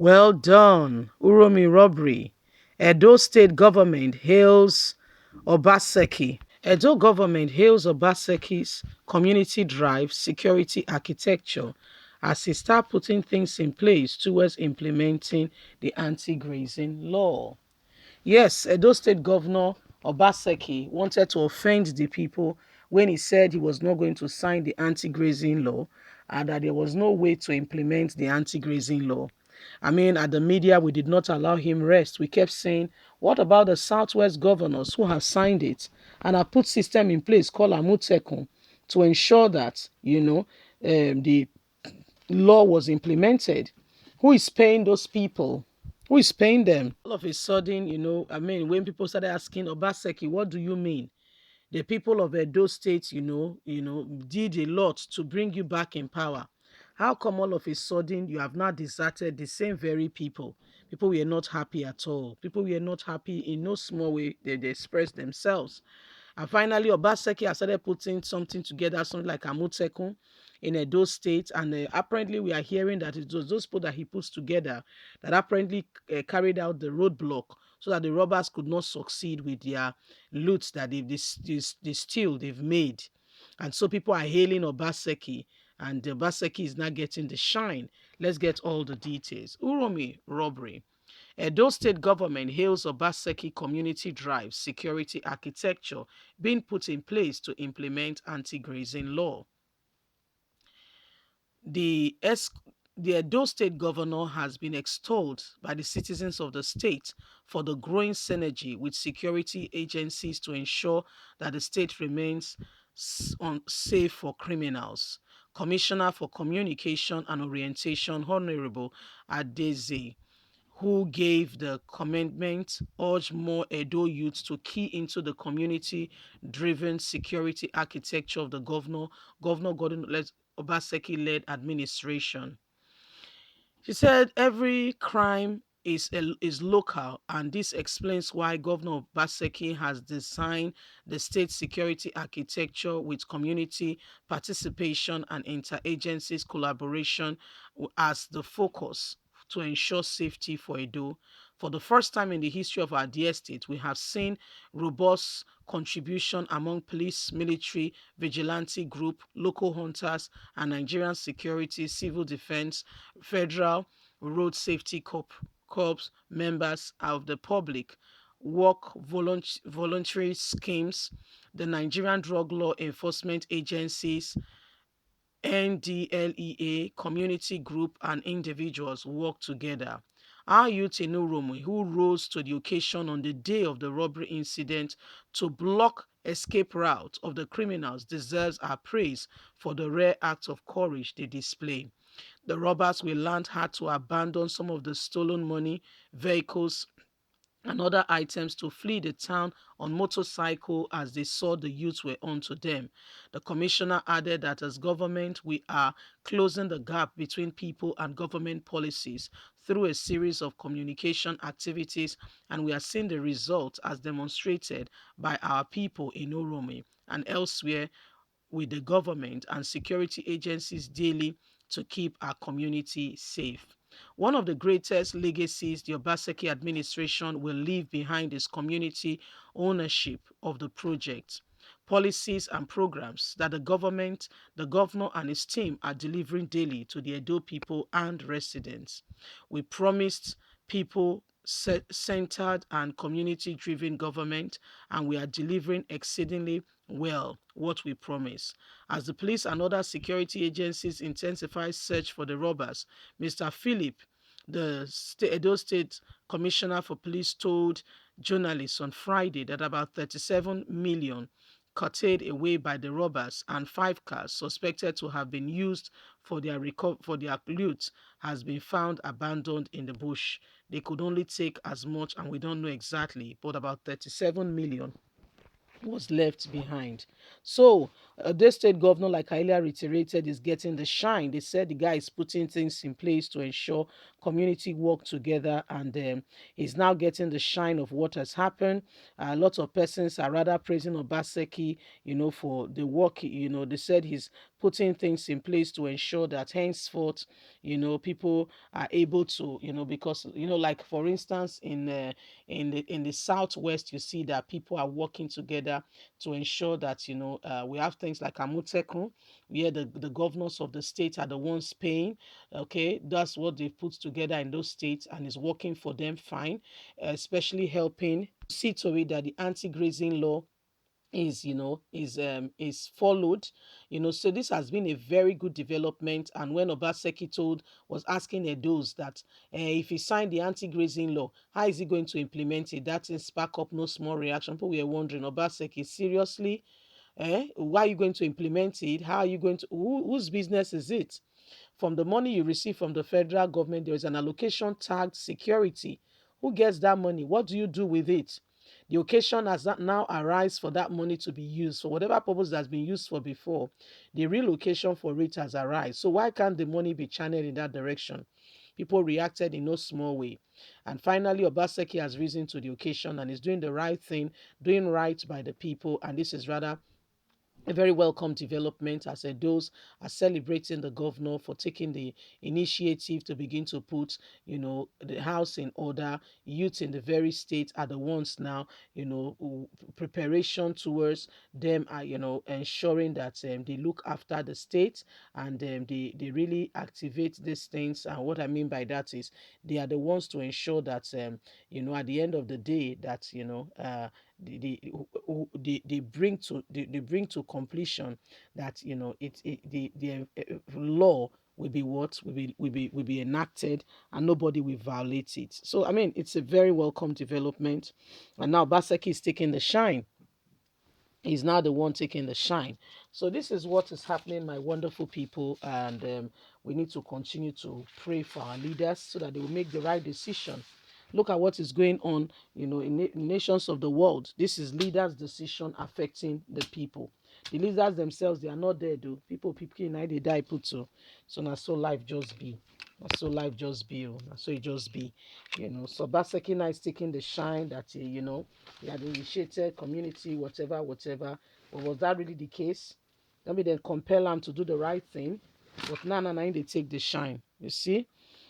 Well done. UROMI robbery. Edo state government hails OBASEKI. Edo government hails Obaseki's community drive security architecture as he start putting things in place towards implementing the anti-grazing law. Yes, Edo State Governor Obaseki wanted to offend the people when he said he was not going to sign the anti-grazing law and that there was no way to implement the anti-grazing law. I mean, at the media, we did not allow him rest. We kept saying, what about the Southwest governors who have signed it and have put system in place called Amutekun to ensure that, the law was implemented? Who is paying those people? Who is paying them? All of a sudden, I mean, when people started asking Obaseki, what do you mean? The people of Edo State, did a lot to bring you back in power. How come all of a sudden you have now deserted the same very people? People were not happy at all. People were not happy in no small way. They expressed themselves. And finally, Obaseki has started putting something together, something like Amutekun in Edo State. And apparently, we are hearing that it was those people that he puts together that apparently carried out the roadblock so that the robbers could not succeed with their loot that they steal, they've made. And so people are hailing Obaseki, and Obaseki is not getting the shine. Let's get all the details. Uromi robbery. Edo State government hails Obaseki community drive security architecture being put in place to implement anti-grazing law. The, es- the Edo State governor has been extolled by the citizens of the state for the growing synergy with security agencies to ensure that the state remains safe for criminals. Commissioner for Communication and Orientation, Honorable Adeze, who gave the commandment, urged more Edo youths to key into the community-driven security architecture of the Governor Gordon Obaseki-led administration. She said every crime is local, and this explains why Governor Obaseki has designed the state security architecture with community participation and interagencies collaboration as the focus to ensure safety for Edo. For the first time in the history of our dear state, we have seen robust contribution among police, military, vigilante group, local hunters, and Nigerian security, civil defense, federal road safety corps members of the public work voluntary schemes, the Nigerian Drug Law Enforcement Agencies, NDLEA, community group, and individuals work together. Our youth in Uromi, who rose to the occasion on the day of the robbery incident to block escape route of the criminals, deserves our praise for the rare acts of courage they display. The robbers will learn how to abandon some of the stolen money, vehicles, and other items to flee the town on motorcycle as they saw the youths were onto them. The commissioner added that as government, we are closing the gap between people and government policies through a series of communication activities, and we are seeing the results as demonstrated by our people in Uromi and elsewhere with the government and security agencies daily to keep our community safe. One of the greatest legacies the Obaseki administration will leave behind is community ownership of the project. Policies and programs that the government, the governor, and his team are delivering daily to the Edo people and residents. We promised people centered and community driven government, and we are delivering exceedingly well what we promise. As the police and other security agencies intensify search for the robbers, Mr. Philip, the Edo State Commissioner for Police, told journalists on Friday that about 37 million carted away by the robbers and 5 cars suspected to have been used for their loot has been found abandoned in the bush. They could only take as much, and we don't know exactly, but about 37 million was left behind. So, this state governor, like I earlier reiterated, is getting the shine. They said the guy is putting things in place to ensure community work together, and he's now getting the shine of what has happened. A lot of persons are rather praising Obaseki, for the work. They said he's putting things in place to ensure that henceforth, people are able to, because like for instance, in the southwest, you see that people are working together to ensure that we have things like Amutekun, where the governors of the state are the ones paying. Okay, that's what they've put together in those states, and is working for them fine, especially helping see to it that the anti-grazing law is followed. So this has been a very good development. And when Obaseki was asking Edos that if he signed the anti-grazing law, how is he going to implement it, that is spark up no small reaction. People were wondering, Obaseki, seriously, why are you going to implement it? How are you going to, whose business is it? From the money you receive from the federal government, there is an allocation tagged security. Who gets that money? What do you do with it? The occasion has now arise for that money to be used for whatever purpose that's been used for before. The real occasion for it has arisen. So why can't the money be channeled in that direction? People reacted in no small way. And finally, Obaseki has risen to the occasion and is doing the right thing, doing right by the people. And this is rather a very welcome development, as those are celebrating the governor for taking the initiative to begin to put, the house in order. Youth in the very state are the ones now, preparation towards them are, ensuring that they look after the state, and they really activate these things. And what I mean by that is they are the ones to ensure that, at the end of the day, that, they bring to completion that the law will be what will be enacted, and nobody will violate it. So I mean, it's a very welcome development, and now Baseki is taking the shine. He's now the one taking the shine. So this is what is happening, my wonderful people, and we need to continue to pray for our leaders so that they will make the right decision. Look at what is going on, in nations of the world. This is leaders' decision affecting the people. The leaders themselves, they are not there, though. People, they die put so. So now, so life just be. So life just be, so it just be, So Baseki now is taking the shine that he had initiated community, whatever, whatever. But was that really the case? Let me then compel him to do the right thing. But now, they take the shine. You see?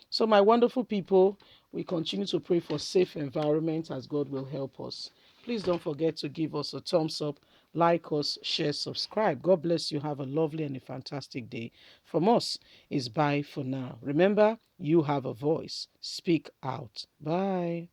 So, my wonderful people, we continue to pray for safe environment as God will help us. Please don't forget to give us a thumbs up, like us, share, subscribe. God bless you. Have a lovely and a fantastic day. From us is bye for now. Remember, you have a voice. Speak out. Bye.